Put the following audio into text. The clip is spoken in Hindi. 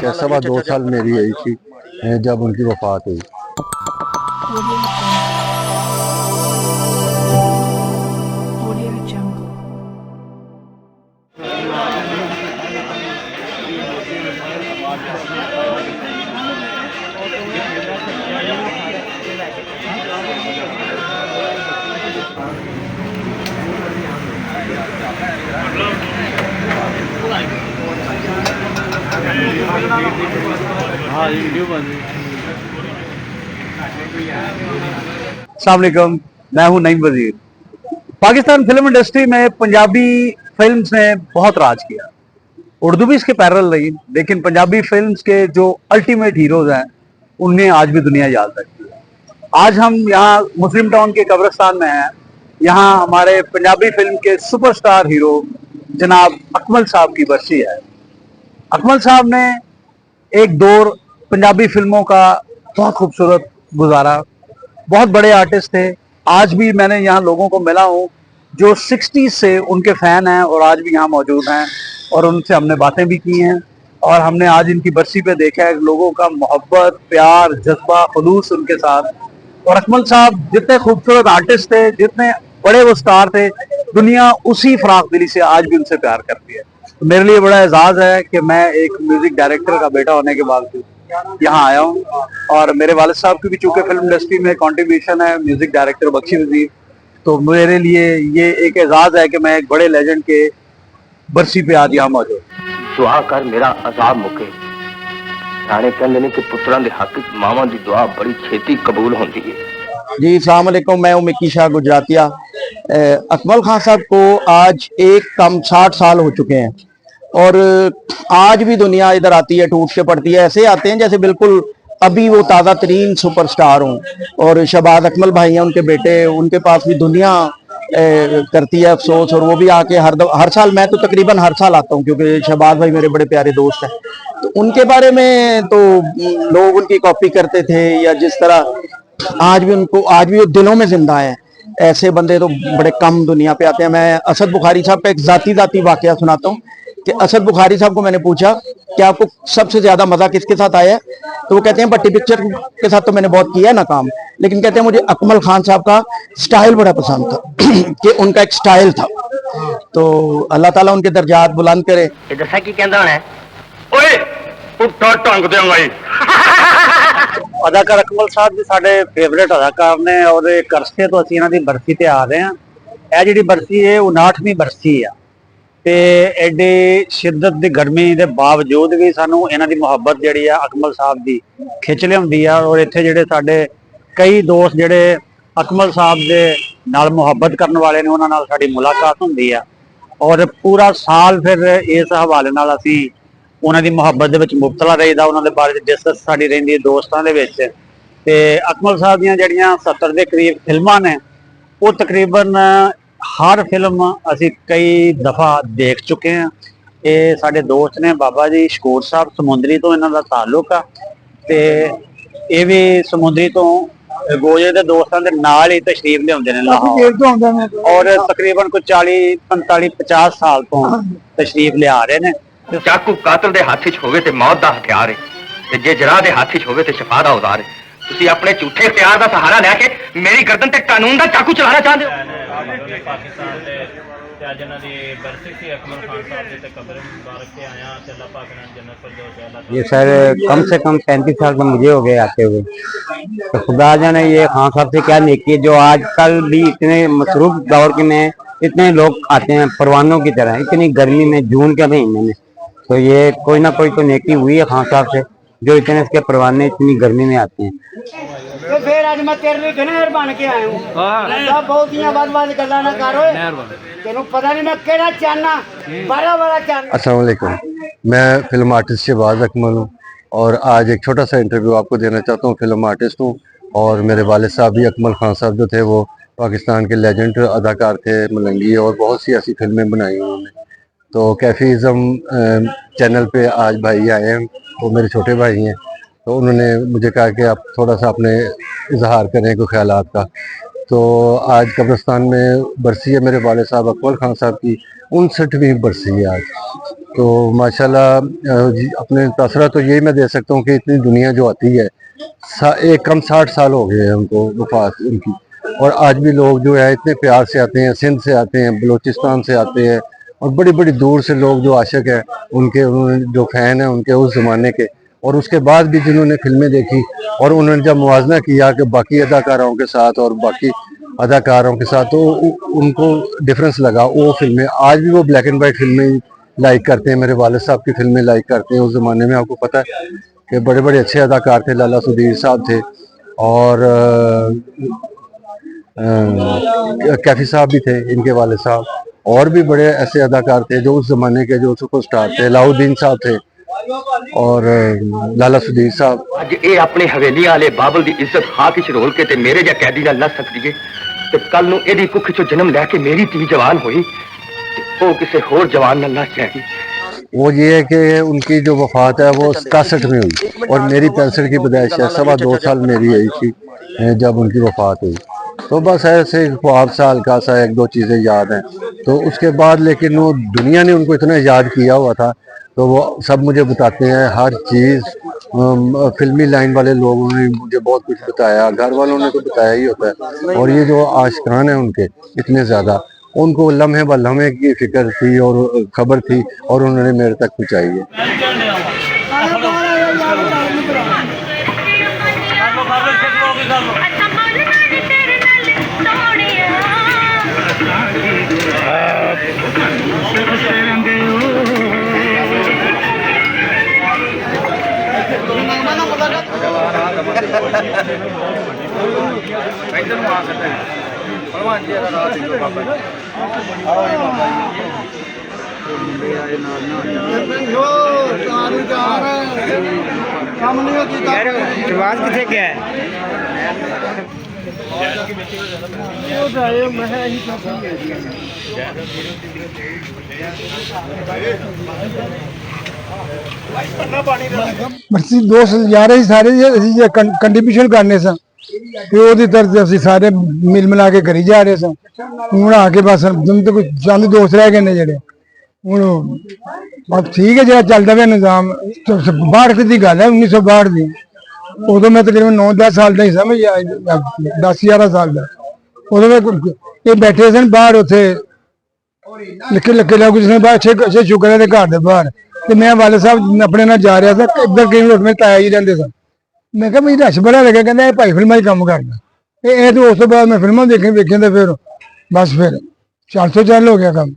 ठीक है, 2.25 साल मेरी यही थी जब उनकी वफात हुई। हाँ ये वीडियो बन रही है। अस्सलाम वालेकुम, मैं हूं नईम वजीर। पाकिस्तान फिल्म इंडस्ट्री में पंजाबी फिल्म्स ने बहुत राज किया। उर्दू भी इसके पैरेलल रही, लेकिन पंजाबी फिल्म्स के जो अल्टीमेट हीरोज हैं उन्हें आज भी दुनिया याद रखती है। आज हम यहाँ मुस्लिम टाउन के कब्रिस्तान में हैं। यहाँ हमारे पंजाबी फिल्म के सुपरस्टार हीरो जनाब अकमल साहब की बरसी है। अकमल साहब ने एक दौर पंजाबी फिल्मों का बहुत खूबसूरत गुजारा, बहुत बड़े आर्टिस्ट थे। आज भी मैंने यहाँ लोगों को मिला हूँ जो 60 से उनके फैन हैं और आज भी यहाँ मौजूद हैं, और उनसे हमने बातें भी की हैं और हमने आज इनकी बरसी पे देखा है लोगों का मोहब्बत, प्यार, जज्बा, खुलूस उनके साथ। और अकमल साहब जितने खूबसूरत आर्टिस्ट थे, जितने बड़े वो स्टार थे, दुनिया उसी फराख दिली से आज भी उनसे प्यार करती है। तो मेरे लिए बड़ा एजाज है कि मैं एक म्यूजिक डायरेक्टर का बेटा होने के बावजूद यहाँ आया हूँ, और मेरे वालिद साहब की भी चूंकि फिल्म इंडस्ट्री में कंट्रीब्यूशन है, म्यूजिक डायरेक्टर बख्शी वजीर, तो मेरे लिए ये एक एजाज है कि मैं एक बड़े लेजेंड के बरसी पे आज यहाँ मौजूद। दुआ कर मेरा अजाब मुके। राणे कहते ने कि पुत्रां दे हक च मावां दी दुआ बड़ी छेती कबूल होती है। जी अस्सलाम वालेकुम, मैं हूं मिक्की शाह गुजरातिया। अकमल खान साहब को आज एक कम 60 साल हो चुके हैं और आज भी दुनिया इधर आती है, टूट के पड़ती है। ऐसे आते हैं जैसे बिल्कुल अभी वो ताज़ा तरीन सुपरस्टार हों। और शहबाज अकमल भाई हैं उनके बेटे, उनके पास भी दुनिया करती है अफसोस, और वो भी आके हर साल, मैं तो तकरीबन हर साल आता हूँ क्योंकि शहबाज भाई मेरे बड़े प्यारे दोस्त हैं। तो उनके बारे में तो लोग उनकी कॉपी करते थे, या जिस तरह आज भी वो दिलों में जिंदा है। ऐसे बंदे तो बड़े कम दुनिया पे आते हैं। मैं असद बुखारी साहब का एक जाती वाकया सुनाता हूँ कि असद बुखारी साहब को मैंने पूछा कि आपको सबसे ज्यादा मजा किसके साथ आया है, तो वो कहते हैं भट्टी पिक्चर के साथ तो मैंने बहुत किया है ना काम, लेकिन कहते हैं मुझे अकमल खान साहब का स्टाइल बड़ा पसंद था कि उनका एक स्टाइल था। तो अल्लाह ताला उनके दर्जात बुलंद करे। दसा की कहंदा है ओए पुट्ठा टंग देंगा ही। अदाकार अकमल साहब जी साडे फेवरेट अदाकार ने, और एक अरसे तो असीं इन्हां दी बरसी ते आ रहे हैं। यह जिहड़ी बरसी है 59वीं बरसी है, ते एडी शिद्दत दी गर्मी दे बावजूद भी सानू इन्हां दी मुहब्बत जिहड़ी है अकमल साहब दी खिच लिआउंदी है। और इत्थे जिहड़े साडे कई दोस्त जिहड़े अकमल साहब दे नाल मुहब्बत करन वाले ने, उन्हां नाल साडी मुलाकात हुंदी है, और पूरा साल फिर इस हवाले नाल असीं उन्हां दी मुहब्बत दे विच मुबतला रहीदा, उन्हां दे बारे डिस्कस साडी रहिंदी है दोस्तां दे विच। ते अकमल साहब दीयां जिहड़ियां 70 दे करीब फिल्मां ने, वो तकरीबन हर फिल्म असी कई दफा देख चुके हैं। ये साडे दोस्त ने बाबा जी शकूर साहब समुंदरी तो इन्हां दा ताल्लुक आ, ते ये भी समुंदरी तो गोजे दे दोस्तां दे नाल ही तशरीफ लिआउंदे ने लाहौर, और तकरीबन कोई 40 45 50 साल तो तशरीफ लिया रहे ने। चाकू कातल दे हाथ च होवे ते मौत दा हथियार है, ते जे जराह दे हाथ च होवे ते शफा दा औजार है। तुसी अपने झूठे इख्तियार दा सहारा लेके मेरी गर्दन ते कानून दा चाकू चलाना चाहते हो। पाकिस्तान दे ते अज इन्हां दी बरसी सी अकमल खान साहब दी, ते कब्र मुबारक ते आया ते अल्लाह पाक ने जन्नत फिरदौस अल्लाह। ये सर कम से कम 35 साल तो मुझे हो गए आते हुए। तो खुदा जाने ये खान साहब से क्या नेकी है जो आजकल भी इतने मसरूफ दौर के में इतने लोग आते हैं परवानों की तरह, इतनी गर्मी में, जून के महीने में। तो ये कोई ना कोई तो नेकी हुई है खान साहब से, जो इतने इसके परवाने इतनी गर्मी में आते हैं। तो फिर आज मैं तेरे लिए गनेर बन के आया हूँ। बहुत गल्ला ना करो, तेनू पता नहीं मैं केड़ा चाहना, बड़ा चाहना। अस्सलाम वालेकुम, मैं फिल्म आर्टिस्ट शहबाज अकमल हूँ और आज एक छोटा सा इंटरव्यू आपको देना चाहता हूँ। फिल्म आर्टिस्ट हूँ और मेरे वालिद साहब भी अकमल खान साहब जो थे वो पाकिस्तान के लेजेंड अदाकार थे, मलंगी, और बहुत सी ऐसी फिल्में बनाई उन्होंने। तो कैफीज़म चैनल पे आज भाई आए हैं, वो मेरे छोटे भाई हैं, तो उन्होंने मुझे कहा कि आप थोड़ा सा अपने इजहार करें कोई ख्यालात का। तो आज कब्रिस्तान में बरसी है मेरे वालिद साहब अकमल खान साहब की, 59वीं बरसी है आज। तो माशाल्लाह अपने तसरा तो यही मैं दे सकता हूँ कि इतनी दुनिया जो आती है एक कम 60 साल हो गए हैं उनको वफात उनकी, और आज भी लोग जो है इतने प्यार से आते हैं, सिंध से आते हैं, बलूचिस्तान से आते हैं, और बड़ी बड़ी दूर से लोग जो आशिक है उनके, उन्होंने जो फ़ैन है उनके उस ज़माने के, और उसके बाद भी जिन्होंने फिल्में देखी और उन्होंने जब मुवाजना किया कि बाकी अदाकारों के साथ और बाकी अदाकारों के साथ, तो उनको डिफरेंस लगा। वो फिल्में आज भी वो ब्लैक एंड वाइट फिल्में लाइक करते हैं, मेरे वालिद साहब की फिल्में लाइक करते हैं। उस ज़माने में आपको पता है कि बड़े बड़े अच्छे अदाकार थे, लाला सुधीर साहब थे और कैफी साहब भी थे, इनके वालिद साहब, और भी बड़े ऐसे अदाकार थे जो उस ज़माने के जो सुपरस्टार थे, अलाउद्दीन साहब थे और लाला सुधीर साहब। ਅੱਜ ਇਹ ਆਪਣੇ ਹਵੇਲੀ ਵਾਲੇ ਬਾਬਲ ਦੀ ਇੱਜ਼ਤ ਖਾਕ ਵਿੱਚ ਰੋਲ ਕੇ ਤੇ ਮੇਰੇ ਜਿਹਾ ਕੈਦੀ ਨਾਲ ਲੱਗ ਸਕਦੀ ਏ ਤੇ ਕੱਲ ਨੂੰ ਇਹਦੀ ਕੁੱਖ ਚੋਂ ਜਨਮ ਲੈ ਕੇ ਮੇਰੀ ਧੀ ਜਵਾਨ ਹੋਈ ਤੇ ਉਹ ਕਿਸੇ ਹੋਰ ਜਵਾਨ ਨਾਲ ਲੱਗ ਜਾਏਗੀ। वो ये है कि उनकी जो वफात है वो 67 में हुई और मेरी 65 की पैदाइश है, 2.25 साल मेरी आई थी जब उनकी वफात हुई। तो बस ऐसे ख्वाब सा हल्का सा एक दो चीज़ें याद हैं। तो उसके बाद लेकिन वो दुनिया ने उनको इतना याद किया हुआ था, तो वो सब मुझे बताते हैं हर चीज़। फिल्मी लाइन वाले लोगों ने मुझे बहुत कुछ बताया, घर वालों ने तो बताया ही होता है, और ये जो आशिकान हैं उनके इतने ज़्यादा, उनको लम्हे ब लम्हे की फिक्र थी और खबर थी और उन्होंने मेरे तक पहुँचाई है। जवाब किथे क्या है ਅਸੀਂ ਦੋਸਤ ਜਾ ਰਹੇ ਸੀ ਸਾਰੇ ਜੀ, ਅਸੀਂ ਜੇ ਕੰਟਰੀਬਿਊਸ਼ਨ ਕਰਨੇ ਸਾਂ ਤੇ ਉਹਦੀ ਤਰਫ ਅਸੀਂ ਸਾਰੇ ਮਿਲ ਮਿਲਾ ਕੇ ਕਰੀ ਜਾ ਰਹੇ ਸਾਂ। ਹੁਣ ਆ ਕੇ ਬਸ ਜਿੰਨ ਤੇ ਕੋਈ ਚੰਦ ਦੋਸਤ ਰਹਿ ਗਏ ਨੇ ਜਿਹੜੇ ਹੁਣ ਬਸ ਠੀਕ ਹੈ, ਜਿਹੜਾ ਚੱਲਦਾ ਪਿਆ ਨਿਜ਼ਾਮ 62 ਦੀ ਗੱਲ ਹੈ, 1962 ਦੀ। ਉਦੋਂ ਮੈਂ ਤਕਰੀਬਨ 9-10 ਸਾਲ ਦਾ ਹੀ ਸਮਝ 10-11 ਸਾਲ ਦਾ। ਉਦੋਂ ਮੈਂ ਇਹ ਬੈਠੇ ਸਨ ਬਾਹਰ, ਉੱਥੇ ਲੱਕੇ ਲੋਕ ਜਿਸ ਨੇ ਬਾਹਰ ਅੱਛੇ ਸ਼ੁਕਰ ਦੇ ਘਰ ਦੇ ਬਾਹਰ, ਤੇ ਮੈਂ ਵਾਲੇ ਸਾਹਿਬ ਆਪਣੇ ਨਾਲ ਜਾ ਰਿਹਾ ਸੀ, ਇੱਧਰ ਕਈ ਲੋਕ ਮੇਰੇ ਤਾਇਆ ਜੀ ਰਹਿੰਦੇ ਸਨ। ਮੈਂ ਕਿਹਾ ਮੈਨੂੰ ਰਸ਼ ਬੜਾ ਲੱਗਿਆ, ਕਹਿੰਦਾ ਇਹ ਭਾਈ ਫਿਲਮਾਂ 'ਚ ਕੰਮ ਕਰਦਾ। ਇਹ ਤੇ ਉਸ ਤੋਂ ਬਾਅਦ ਮੈਂ ਫਿਲਮਾਂ ਵੇਖੀਆਂ ਤੇ ਫਿਰ ਬਸ ਫਿਰ 400 ਚੱਲ ਹੋ ਗਿਆ ਕੰਮ।